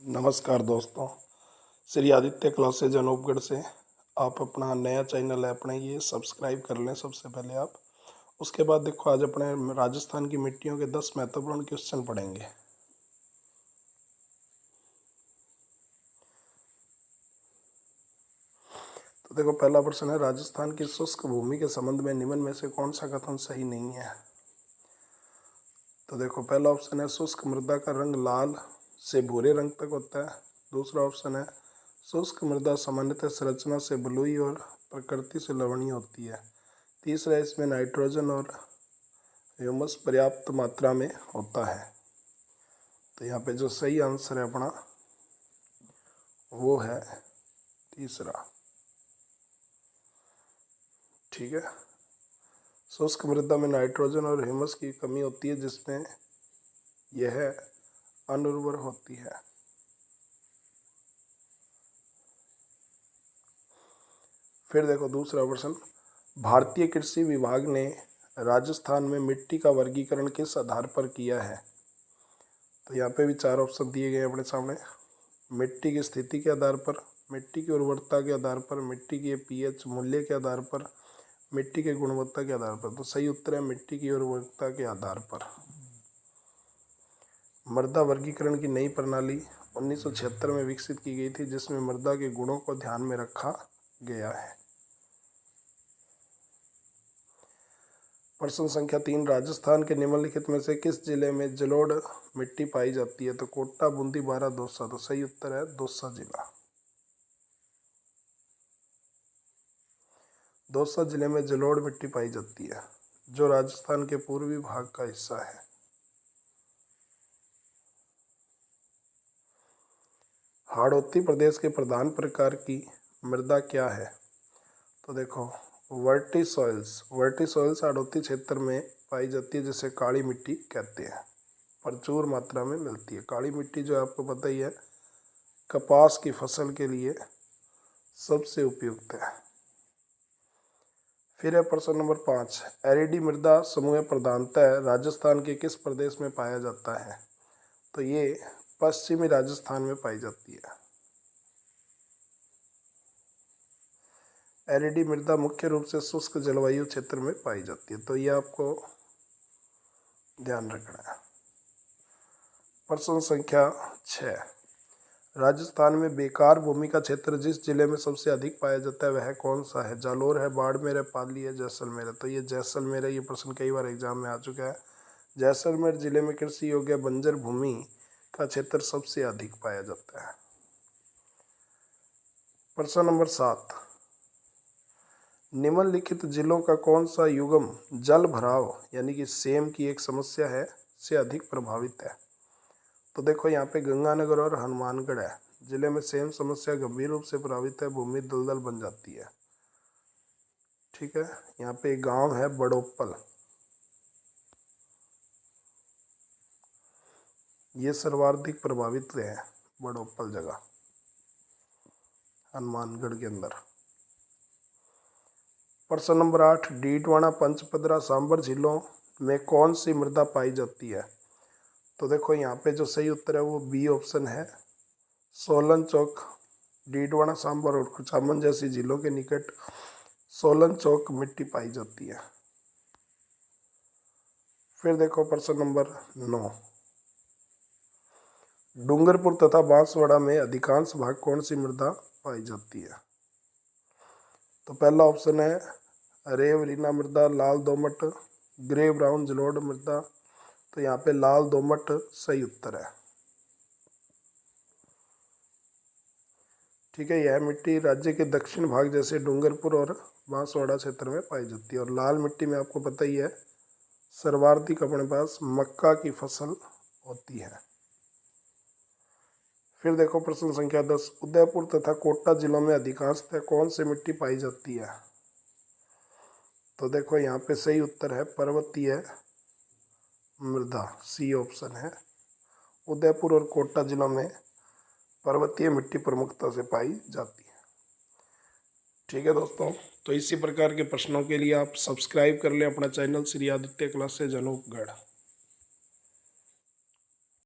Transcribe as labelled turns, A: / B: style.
A: नमस्कार दोस्तों, श्री आदित्य क्लासेज अनूपगढ़ से आप अपना नया चैनल है अपने ये सब्सक्राइब कर लें सबसे पहले आप। उसके बाद देखो आज अपने राजस्थान की मिट्टियों के 10 महत्वपूर्ण क्वेश्चन पढ़ेंगे। तो देखो पहला प्रश्न है, राजस्थान की शुष्क भूमि के संबंध में निम्न में से कौन सा कथन सही नहीं है। तो देखो पहला ऑप्शन है, शुष्क मृदा का रंग लाल से भूरे रंग तक होता है। दूसरा ऑप्शन है, शुष्क मृदा सामान्यतः संरचना से बलुई और प्रकृति से लवणीय होती है। तीसरा, इसमें नाइट्रोजन और ह्यूमस पर्याप्त मात्रा में होता है। तो यहाँ पे जो सही आंसर है अपना वो है तीसरा। ठीक है, शुष्क मृदा में नाइट्रोजन और ह्यूमस की कमी होती है जिसमें यह अनुर्वर होती है। फिर देखो दूसरा प्रश्न, भारतीय कृषि विभाग ने राजस्थान में मिट्टी का वर्गीकरण किस आधार पर किया है। तो यहाँ पे भी 4 ऑप्शन दिए गए अपने सामने। मिट्टी की स्थिति के आधार पर, मिट्टी की उर्वरता के आधार पर, मिट्टी के पीएच मूल्य के आधार पर, मिट्टी की गुणवत्ता के आधार पर। तो सही उत्तर है मिट्टी की उर्वरता के आधार पर। मृदा वर्गीकरण की नई प्रणाली 1976 में विकसित की गई थी जिसमें मृदा के गुणों को ध्यान में रखा गया है। प्रश्न संख्या 3, राजस्थान के निम्नलिखित में से किस जिले में जलोढ़ मिट्टी पाई जाती है। तो कोटा, बूंदी, बारा, दौसा। तो सही उत्तर है दौसा जिला। दौसा जिले में जलोढ़ मिट्टी पाई जाती है जो राजस्थान के पूर्वी भाग का हिस्सा है। हाड़ौती प्रदेश के प्रधान प्रकार की मृदा क्या है। तो देखो वर्टी सॉइल्स हाड़ौती क्षेत्र में पाई जाती है जिसे काली मिट्टी कहते हैं, प्रचुर मात्रा में मिलती है। काली मिट्टी जो आपको पता ही है कपास की फसल के लिए सबसे उपयुक्त है। फिर है प्रश्न नंबर 5, एरिडी मृदा समूह प्रधानतः राजस्थान के किस प्रदेश में पाया जाता है। तो ये पश्चिमी राजस्थान में पाई जाती है। एरिडी मृदा मुख्य रूप से शुष्क जलवायु क्षेत्र में पाई जाती है, तो ये आपको ध्यान रखना है। प्रश्न संख्या 6, राजस्थान में बेकार भूमि का क्षेत्र जिस जिले में सबसे अधिक पाया जाता है वह कौन सा है। जालोर है, बाड़मेर है, पाली है, जैसलमेर है। तो ये जैसलमेर है। ये प्रश्न कई बार एग्जाम में आ चुका है। जैसलमेर जिले में कृषि योग्य बंजर भूमि का क्षेत्र सबसे अधिक पाया जाता है। प्रश्न नंबर 7, निम्नलिखित जिलों का कौन सा युगम जल भराव यानी कि सेम की एक समस्या है से अधिक प्रभावित है। तो देखो यहाँ पे गंगानगर और हनुमानगढ़ है जिले में सेम समस्या गंभीर रूप से प्रभावित है, भूमि दलदल बन जाती है। ठीक है, यहाँ पे एक गांव है बड़ोप्पल, ये सर्वाधिक प्रभावित है बड़ोप्पल जगह हनुमानगढ़ के अंदर। प्रश्न नंबर 8, डीडवाना, पंचपदरा, सांबर झीलों में कौन सी मृदा पाई जाती है। तो देखो यहाँ पे जो सही उत्तर है वो बी ऑप्शन है, सोलन चौक। डीडवाना, सांबर और कुचामन जैसी झीलों के निकट सोलन चौक मिट्टी पाई जाती है। फिर देखो प्रश्न नंबर 9, डूंगरपुर तथा बांसवाड़ा में अधिकांश भाग कौन सी मृदा पाई जाती है। तो पहला ऑप्शन है रेव रीना मृदा, लाल दोमट, ग्रे ब्राउन जलोढ़ मृदा। तो यहाँ पे लाल दोमट सही उत्तर है। ठीक है, यह मिट्टी राज्य के दक्षिण भाग जैसे डूंगरपुर और बांसवाड़ा क्षेत्र में पाई जाती है। और लाल मिट्टी में आपको पता ही है सर्वाधिक अपने पास मक्का की फसल होती है। फिर देखो प्रश्न संख्या 10, उदयपुर तथा कोटा जिलों में अधिकांशतः कौन सी मिट्टी पाई जाती है। तो देखो यहाँ पे सही उत्तर है पर्वतीय मृदा, सी ऑप्शन है। उदयपुर और कोटा जिलों में पर्वतीय मिट्टी प्रमुखता से पाई जाती है। ठीक है दोस्तों, तो इसी प्रकार के प्रश्नों के लिए आप सब्सक्राइब कर लें अपना चैनल श्री आदित्य क्लासेज अनूपगढ़।